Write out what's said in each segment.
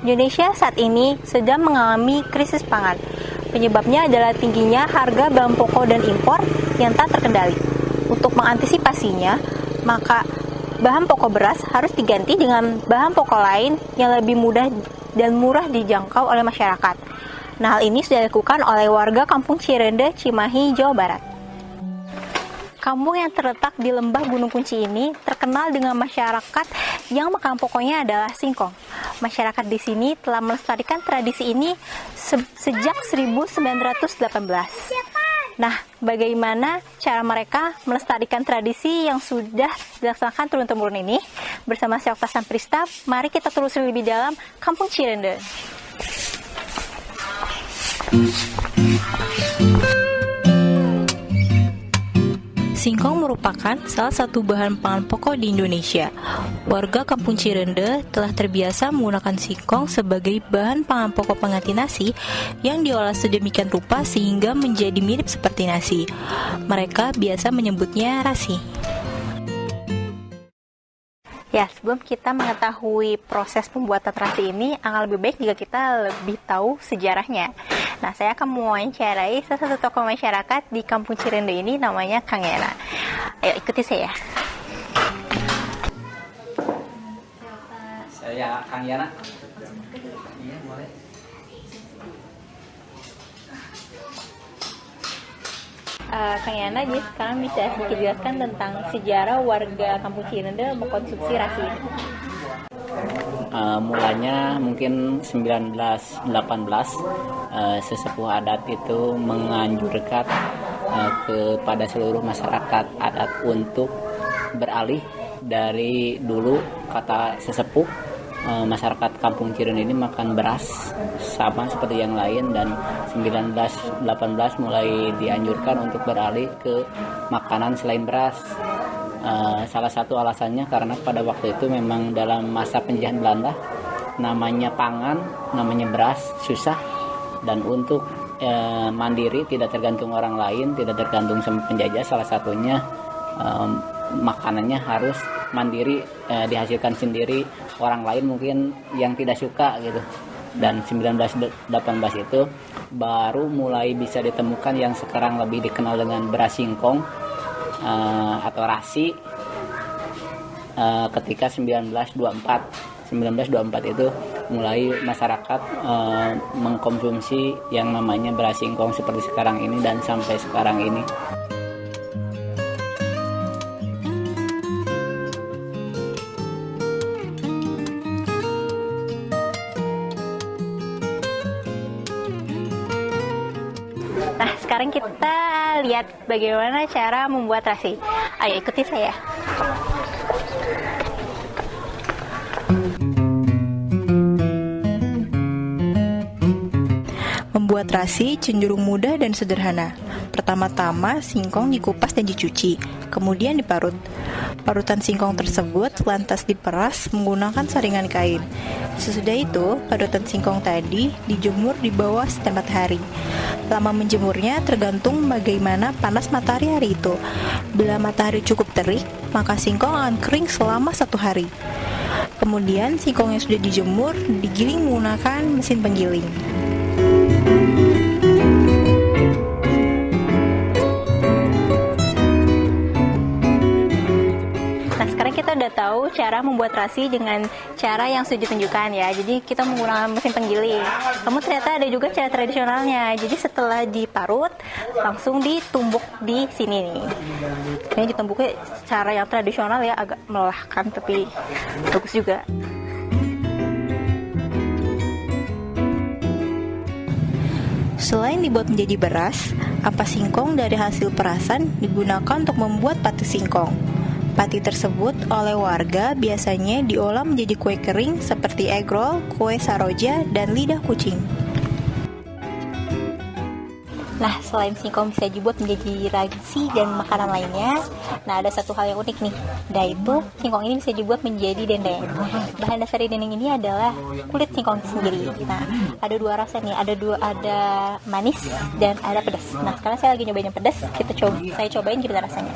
Indonesia saat ini sedang mengalami krisis pangan. Penyebabnya adalah tingginya harga bahan pokok dan impor yang tak terkendali. Untuk mengantisipasinya, maka bahan pokok beras harus diganti dengan bahan pokok lain yang lebih mudah dan murah dijangkau oleh masyarakat. Nah, hal ini sudah dilakukan oleh warga Kampung Cirende, Cimahi, Jawa Barat. Kampung yang terletak di lembah Gunung Kunci ini terkenal dengan masyarakat yang makanan pokoknya adalah singkong. Masyarakat di sini telah melestarikan tradisi ini sejak 1918. Nah, bagaimana cara mereka melestarikan tradisi yang sudah dilaksanakan turun-temurun ini? Bersama saya Oktasan Prista, mari kita telusuri lebih dalam Kampung Cirende. Singkong merupakan salah satu bahan pangan pokok di Indonesia. Warga Kampung Cirende telah terbiasa menggunakan singkong sebagai bahan pangan pokok pengganti nasi yang diolah sedemikian rupa sehingga menjadi mirip seperti nasi. Mereka biasa menyebutnya rasi. Ya, sebelum kita mengetahui proses pembuatan terasi ini, akan lebih baik jika kita lebih tahu sejarahnya. Nah, saya akan mewawancarai salah satu tokoh masyarakat di Kampung Cirende ini, namanya Kang Yana. Ayo, ikuti saya. Saya Kang Yana. Iya, boleh. Kang Yana, jadi sekarang bisa sedikit jelaskan tentang sejarah warga Kampung Cirende mengkonsumsi rasi ini. Mulanya mungkin 1918 sesepuh adat itu menganjurkan kepada seluruh masyarakat adat untuk beralih dari dulu, kata sesepuh, masyarakat Kampung Cirende ini makan beras sama seperti yang lain, dan 1918 mulai dianjurkan untuk beralih ke makanan selain beras. Salah satu alasannya karena pada waktu itu memang dalam masa penjajahan Belanda, namanya pangan, namanya beras susah, dan untuk mandiri, tidak tergantung orang lain, tidak tergantung sama penjajah, salah satunya makanannya harus mandiri, dihasilkan sendiri. Orang lain mungkin yang tidak suka gitu. Dan 1918 itu baru mulai bisa ditemukan yang sekarang lebih dikenal dengan beras singkong atau rasi ketika 1924 itu mulai masyarakat mengkonsumsi yang namanya beras singkong seperti sekarang ini dan sampai sekarang ini. Nah, sekarang kita lihat bagaimana cara membuat rasi. Ayo, ikuti saya. Membuat rasi cenderung mudah dan sederhana. Pertama-tama, singkong dikupas dan dicuci, kemudian diparut. Parutan singkong tersebut lantas diperas menggunakan saringan kain. Sesudah itu, parutan singkong tadi dijemur di bawah sinar matahari. Lama menjemurnya tergantung bagaimana panas matahari hari itu. Bila matahari cukup terik, maka singkong akan kering selama 1 hari. Kemudian singkong yang sudah dijemur digiling menggunakan mesin penggiling. Nah, sekarang kita udah tahu cara membuat rasi dengan cara yang sudah ditunjukkan ya. Jadi kita menggunakan mesin penggiling. Namun ternyata ada juga cara tradisionalnya. Jadi setelah diparut, langsung ditumbuk di sini nih. Ini ditumbuknya cara yang tradisional ya, agak melelahkan tapi bagus juga. Selain dibuat menjadi beras, ampas singkong dari hasil perasan digunakan untuk membuat pati singkong. Pati tersebut oleh warga biasanya diolah menjadi kue kering seperti egg roll, kue saroja, dan lidah kucing. Nah, selain singkong bisa dibuat menjadi ragi dan makanan lainnya, nah ada satu hal yang unik nih, yaitu singkong ini bisa dibuat menjadi dendeng. Bahan dasar dendeng ini adalah kulit singkong sendiri. Nah, ada dua rasa nih, ada manis dan ada pedas. Nah, sekarang saya lagi nyobain yang pedas, saya cobain gimana rasanya.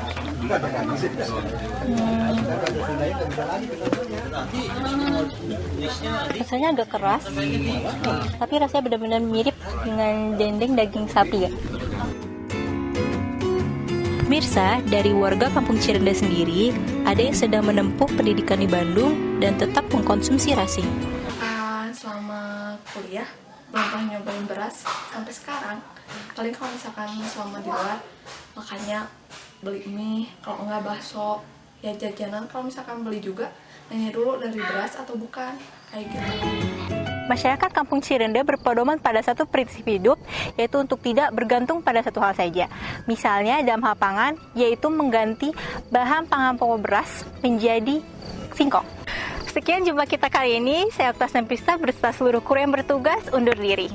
Rasanya agak keras, tapi rasanya benar-benar mirip dengan dendeng daging sapi ya. Mirsa, dari warga Kampung Cirende sendiri, ada yang sedang menempuh pendidikan di Bandung dan tetap mengkonsumsi rasi. Selama kuliah, belum pernah nyobain beras sampai sekarang. Paling kalau misalkan selama di luar, makanya beli mie, kalau enggak bakso, ya jajanan. Kalau misalkan beli juga, nanya dulu dari beras atau bukan, kayak gitu. Masyarakat Kampung Cirende berpedoman pada satu prinsip hidup, yaitu untuk tidak bergantung pada satu hal saja. Misalnya dalam hal pangan, yaitu mengganti bahan pangan pokok beras menjadi singkong. Sekian jumpa kita kali ini. Saya Oktas dan Prista beserta seluruh kru yang bertugas undur diri.